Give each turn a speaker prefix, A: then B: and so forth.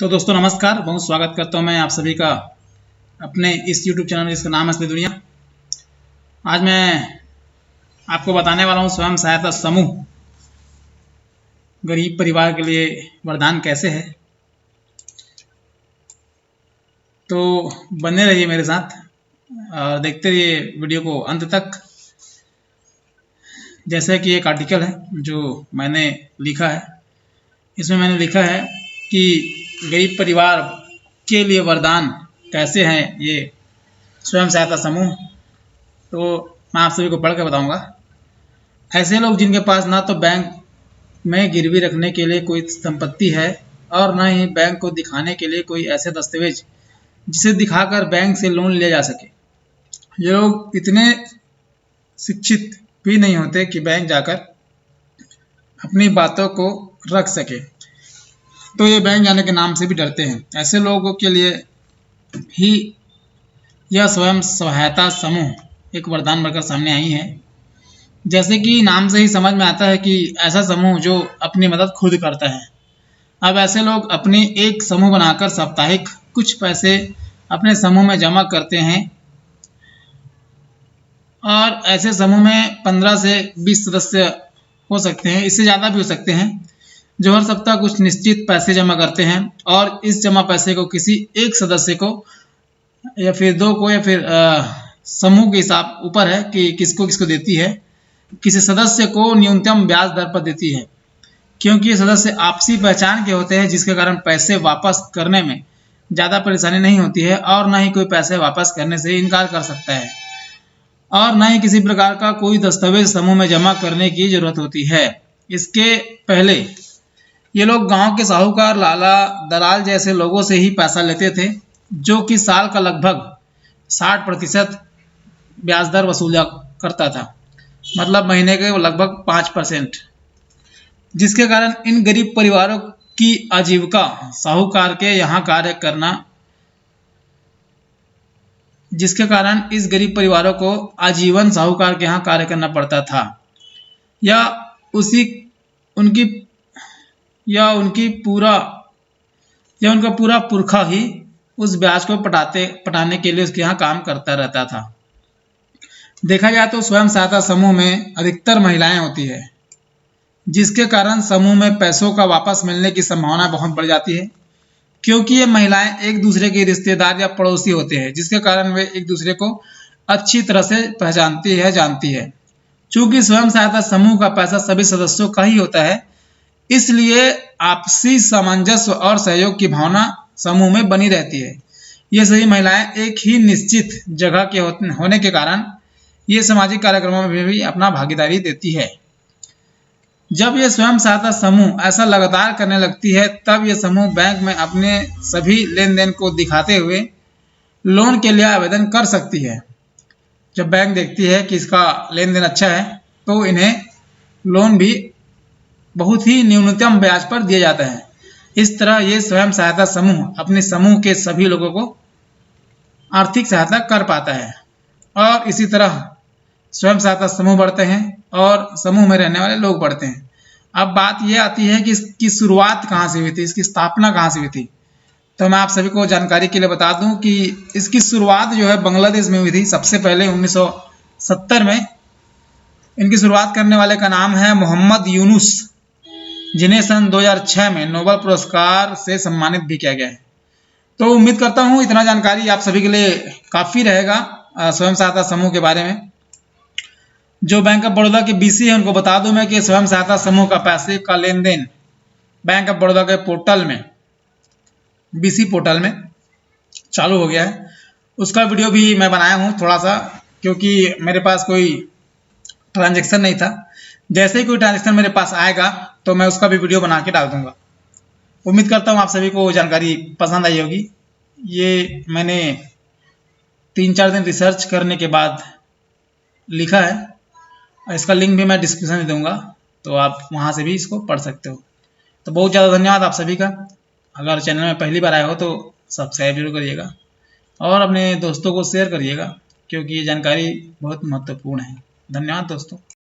A: तो दोस्तों नमस्कार, बहुत स्वागत करता हूं मैं आप सभी का अपने इस YouTube चैनल जिसका नाम है असली दुनिया। आज मैं आपको बताने वाला हूं स्वयं सहायता समूह गरीब परिवार के लिए वरदान कैसे है। तो बने रहिए मेरे साथ और देखते रहिए वीडियो को अंत तक। जैसे कि एक आर्टिकल है जो मैंने लिखा है, इसमें मैंने लिखा है कि गरीब परिवार के लिए वरदान कैसे हैं ये स्वयं सहायता समूह। तो मैं आप सभी को पढ़ के बताऊंगा। ऐसे लोग जिनके पास ना तो बैंक में गिरवी रखने के लिए कोई संपत्ति है और न ही बैंक को दिखाने के लिए कोई ऐसे दस्तावेज जिसे दिखाकर बैंक से लोन लिया जा सके। ये लोग इतने शिक्षित भी नहीं होते कि बैंक जाकर अपनी बातों को रख सके, तो ये बैंक जाने के नाम से भी डरते हैं। ऐसे लोगों के लिए ही यह स्वयं सहायता समूह एक वरदान बनकर सामने आई है। जैसे कि नाम से ही समझ में आता है कि ऐसा समूह जो अपनी मदद खुद करता है। अब ऐसे लोग अपने एक समूह बनाकर साप्ताहिक कुछ पैसे अपने समूह में जमा करते हैं और ऐसे समूह में 15 से 20 सदस्य हो सकते हैं, इससे ज़्यादा भी हो सकते हैं, जो हर सप्ताह कुछ निश्चित पैसे जमा करते हैं और इस जमा पैसे को किसी एक सदस्य को या फिर दो को या फिर समूह के हिसाब ऊपर है कि किसको किसको देती है, किसी सदस्य को न्यूनतम ब्याज दर पर देती है, क्योंकि ये सदस्य आपसी पहचान के होते हैं, जिसके कारण पैसे वापस करने में ज़्यादा परेशानी नहीं होती है और न ही कोई पैसे वापस करने से इनकार कर सकता है और न ही किसी प्रकार का कोई दस्तावेज समूह में जमा करने की जरूरत होती है। इसके पहले ये लोग गांव के साहूकार, लाला, दलाल जैसे लोगों से ही पैसा लेते थे, जो कि साल का लगभग 60% ब्याज दर वसूला करता था, मतलब महीने के लगभग 5%, जिसके कारण इन गरीब परिवारों की आजीविका साहूकार के यहाँ कार्य करना जिसके कारण इस गरीब परिवारों को आजीवन साहूकार के यहाँ कार्य करना पड़ता था या उनका पूरा पुरखा ही उस ब्याज को पटाने के लिए उसके यहाँ काम करता रहता था। देखा जाए तो स्वयं सहायता समूह में अधिकतर महिलाएं होती है, जिसके कारण समूह में पैसों का वापस मिलने की संभावना बहुत बढ़ जाती है, क्योंकि ये महिलाएं एक दूसरे के रिश्तेदार या पड़ोसी होते हैं, जिसके कारण वे एक दूसरे को अच्छी तरह से जानती है। चूंकि स्वयं सहायता समूह का पैसा सभी सदस्यों का ही होता है, इसलिए आपसी सामंजस्य और सहयोग की भावना समूह में बनी रहती है। ये सभी महिलाएं एक ही निश्चित जगह के होने के कारण ये सामाजिक कार्यक्रमों में भी अपना भागीदारी देती है। जब ये स्वयं सहायता समूह ऐसा लगातार करने लगती है, तब ये समूह बैंक में अपने सभी लेन देन को दिखाते हुए लोन के लिए आवेदन कर सकती है। जब बैंक देखती है कि इसका लेन देन अच्छा है, तो इन्हें लोन भी बहुत ही न्यूनतम ब्याज पर दिया जाता है। इस तरह ये स्वयं सहायता समूह अपने समूह के सभी लोगों को आर्थिक सहायता कर पाता है और इसी तरह स्वयं सहायता समूह बढ़ते हैं और समूह में रहने वाले लोग बढ़ते हैं। अब बात यह आती है कि इसकी शुरुआत कहाँ से हुई थी, इसकी स्थापना कहाँ से हुई थी। तो मैं आप सभी को जानकारी के लिए बता दूं कि इसकी शुरुआत जो है बांग्लादेश में हुई थी। सबसे पहले 1970 में इनकी शुरुआत करने वाले का नाम है मोहम्मद यूनुस, जिन्हें सन 2006 में नोबेल पुरस्कार से सम्मानित भी किया गया है। तो उम्मीद करता हूँ इतना जानकारी आप सभी के लिए काफ़ी रहेगा स्वयं सहायता समूह के बारे में। जो बैंक ऑफ बड़ौदा के बीसी है उनको बता दूं मैं कि स्वयं सहायता समूह का पैसे का लेन देन बैंक ऑफ बड़ौदा के पोर्टल में, बीसी पोर्टल में चालू हो गया है। उसका वीडियो भी मैं बनाया हूं थोड़ा सा, क्योंकि मेरे पास कोई ट्रांजैक्शन नहीं था। जैसे ही कोई ट्रांजैक्शन मेरे पास आएगा तो मैं उसका भी वीडियो बना के डाल दूंगा। उम्मीद करता हूं आप सभी को जानकारी पसंद आई होगी। ये मैंने 3-4 दिन रिसर्च करने के बाद लिखा है। इसका लिंक भी मैं डिस्क्रिप्शन में दूंगा, तो आप वहां से भी इसको पढ़ सकते हो। तो बहुत ज़्यादा धन्यवाद आप सभी का। अगर चैनल में पहली बार आए हो तो सब्सक्राइब जरूर करिएगा और अपने दोस्तों को शेयर करिएगा, क्योंकि ये जानकारी बहुत महत्वपूर्ण है। धन्यवाद दोस्तों।